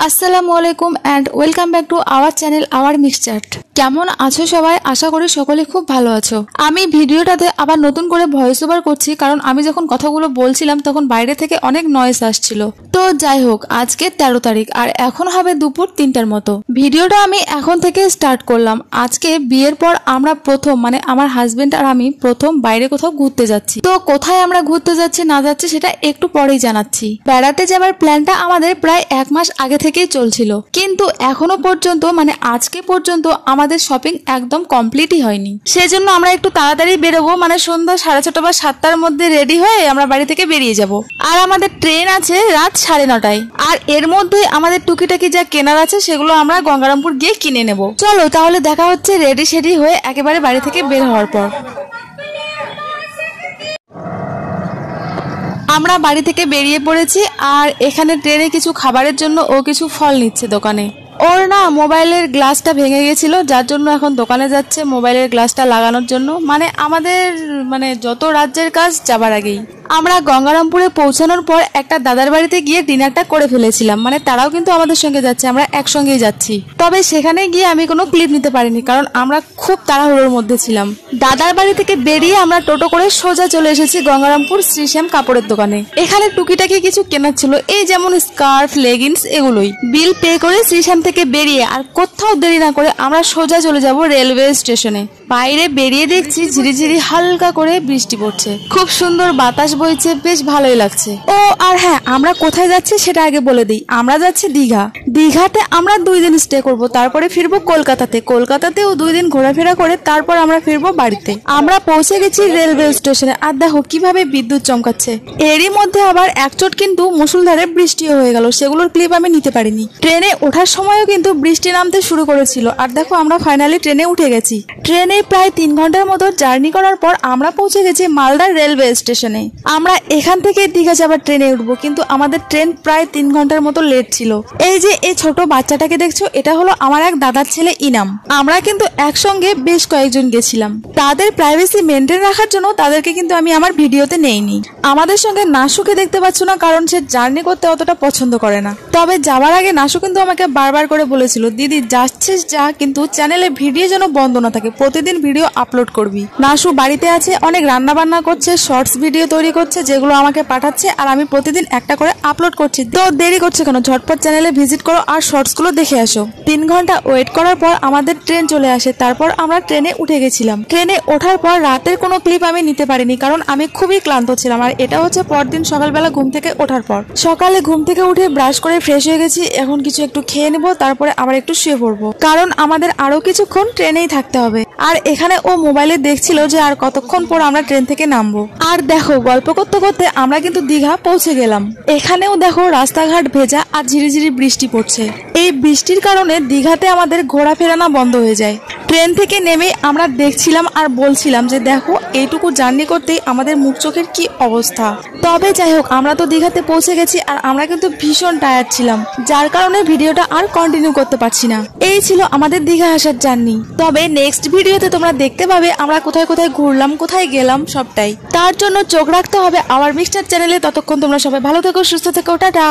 আসসালামু আলাইকুম and welcome back to our channel our mixture. কেমন আছো সবাই? আশা করি সকলে খুব ভালো আছো। আমি ভিডিওটাতে আবার নতুন করে ভয়েস ওভার করছি, কারণ আমি যখন কথাগুলো বলছিলাম তখন বাইরে থেকে অনেক নয়েজ আসছিল। তো যাই হোক, আজকে 13 তারিখ আর এখন হবে দুপুর 3টার মতো। ভিডিওটা আমি এখন থেকে স্টার্ট করলাম। আজকে বিয়ের পর আমরা প্রথম, মানে আমার হাজবেন্ড আর আমি প্রথম বাইরে কোথাও ঘুরতে যাচ্ছি। তো কোথায় আমরা ঘুরতে যাচ্ছি না যাচ্ছি সেটা একটু পরেই জানাচ্ছি। বেড়াতে যাবার প্ল্যানটা আমাদের প্রায় 1 মাস আগে থেকেই চলছিল, কিন্তু এখনো পর্যন্ত মানে আজকে পর্যন্ত আমাদের শপিং একদম কমপ্লিটই হয়নি। সেজন্য আমরা একটু তাড়াতাড়ি বেরোবো, মানে সন্ধ্যা 6:30 বা 7টার মধ্যে রেডি হয়ে আমরা বাড়ি থেকে বেরিয়ে যাব। আর আমাদের ট্রেন আছে রাত 9:30টায়। আর এর মধ্যে আমাদের টুকিটাকি যা কেনার আছে সেগুলো আমরা গঙ্গারামপুর গিয়ে কিনে নেব। চলো তাহলে দেখা হচ্ছে রেডি সেডি হয়ে একেবারে বাড়ি থেকে বের হওয়ার পর। আমরা বাড়ি থেকে বেরিয়ে পড়েছি, আর এখানে ট্রেনে কিছু খাবারের জন্য ও কিছু ফল নিচ্ছে দোকানে। ওর না মোবাইলের গ্লাসটা ভেঙে গেছিল, যার জন্য এখন দোকানে যাচ্ছে মোবাইলের গ্লাসটা লাগানোর জন্য। মানে আমাদের যত রাজ্যের কাজ যাবার আগেই আমরা গঙ্গারামপুরে পৌঁছানোর পর একটা দাদার বাড়িতে গিয়ে ডিনারটা করে ফেলেছিলাম। মানে তারাও কিন্তু আমাদের সঙ্গে যাচ্ছে, আমরা একসঙ্গেই যাচ্ছি। তবে সেখানে গিয়ে আমি কোনো ক্লিপ নিতে পারিনি, কারণ আমরা খুব তাড়াহুড়োর মধ্যে ছিলাম। দাদার বাড়ি থেকে বেরিয়ে আমরা টোটো করে সোজা চলে এসেছি গঙ্গারামপুর শ্রীশ্যাম কাপড়ের দোকানে। এখানে টুকিটাকি কিছু কেনার ছিল, এই যেমন স্কার্ফ, লেগিংস, এগুলোই। বিল পে করে শ্রীশ্যাম থেকে বেরিয়ে আর কোথাও দেরি না করে আমরা সোজা চলে যাব রেলওয়ে স্টেশনে। বাইরে বেরিয়ে দেখছি ঝিরিঝিরি হালকা করে বৃষ্টি পড়ছে, খুব সুন্দর বাতাস বইছে, বেশ ভালোই লাগছে। ও আর হ্যাঁ, আমরা কোথায় যাচ্ছি সেটা আগে বলে দিই। আমরা যাচ্ছি দীঘা। দীঘাতে আমরা 2 দিন স্টে করব, তারপরে ফিরবো কলকাতাতে। কলকাতাতেও 2 দিন ঘোরাফেরা করে তারপর আমরা ফিরবো বাড়িতে। আমরা পৌঁছে গেছি রেলওয়ে স্টেশনে, আর দেখো কিভাবে বিদ্যুৎ চমকাচ্ছে। এরই মধ্যে আবার একচোট কিন্তু মুষলধারে বৃষ্টিও হয়ে গেল, সেগুলোর ক্লিপ আমি নিতে পারিনি। ট্রেনে ওঠার সময়ও কিন্তু বৃষ্টি নামতে শুরু করেছিল, আর দেখো আমরা ফাইনালি ট্রেনে উঠে গেছি। ট্রেনে প্রায় 3 ঘন্টার মতো জার্নি করার পর আমরা পৌঁছে গেছি মালদার রেলওয়ে স্টেশনে। আমরা এখান থেকে দীঘা যাবার ট্রেনে উঠবো, কিন্তু আমাদের ট্রেন প্রায় 3 ঘন্টার মতো লেট ছিল। এই যে এই ছোট বাচ্চাটাকে দেখছো, এটা হলো আমার এক দাদার ছেলে ইনাম। আমরা কিন্তু একসঙ্গে বেশ কয়েকজন গেছিলাম। তাদের প্রাইভেসি মেনটেন রাখার জন্য তাদেরকে কিন্তু আমি আমার ভিডিওতে নেইনি। আমাদের সঙ্গে নাসুকে দেখতে পাচ্ছ না, কারণ সে জার্নি করতে অতটা পছন্দ করে না। তবে যাবার আগে নাসু কিন্তু আমাকে বারবার করে বলেছিল, দিদি যাচ্ছিস যা, কিন্তু চ্যানেলে ভিডিও যেন বন্ধ না থাকে, প্রতিদিন ভিডিও আপলোড করবি। নাসু বাড়িতে আছে, অনেক রান্না বান্না করছে, শর্টস ভিডিও তৈরি করছে, যেগুলো আমাকে পাঠাচ্ছে, আর আমি প্রতিদিন একটা করে আপলোড করছি। তো দেরি করছে কেন, ঝটপট চ্যানেলে ভিজিট করো আর শর্টস গুলো দেখে আসো। 3 ঘন্টা ওয়েট করার পর আমাদের ট্রেন চলে আসে, তারপর আমরা ট্রেনে উঠে গেছিলাম। ট্রেনে ওঠার পর রাতের কোনো ক্লিপ আমি নিতে পারিনি, কারণ আমি খুবই ক্লান্ত ছিলাম। আর এটা হচ্ছে পরদিন সকালবেলা ঘুম থেকে ওঠার পর। সকালে ঘুম থেকে উঠে ব্রাশ করে ফ্রেশ হয়ে গেছি, এখন কিছু একটু খেয়ে নেবো, তারপরে আবার একটু শুয়ে পড়বো, কারণ আমাদের আরো কিছুক্ষণ ট্রেনেই থাকতে হবে। আর এখানে ও মোবাইলে দেখছিল যে আর কতক্ষণ পর আমরা ট্রেন থেকে নামবো। আর দেখো গল্প করতে করতে আমরা কিন্তু দীঘা পৌঁছে গেলাম। এখানেও দেখো রাস্তাঘাট ভেজা আর ঝিরিঝিরি বৃষ্টি পড়ছে। এই বৃষ্টির কারণে দীঘাতে আমাদের ঘোরাফেরা না বন্ধ হয়ে যায়। ট্রেন থেকে নেমে আমরা দেখছিলাম আর বলছিলাম যে দেখো এইটুকু জার্নি করতেই আমাদের মুখ চোখের কি অবস্থা। তবে যাই হোক, আমরা তো দীঘাতে পৌঁছে গেছি, আর আমরা কিন্তু ভীষণ টায়ার্ড ছিলাম, যার কারণে ভিডিওটা আর কন্টিনিউ করতে পারছি না। এই ছিল আমাদের দীঘা আসার জার্নি। তবে নেক্সট ভিডিওতে তোমরা দেখতে পাবে আমরা কোথায় কোথায় ঘুরলাম, কোথায় গেলাম সবটাই। তার জন্য চোখ রাখতে হবে আওয়ার মিক্সচার চ্যানেলে। ততক্ষণ তোমরা সবাই ভালো থেকো, সুস্থ থেকো, টাটা।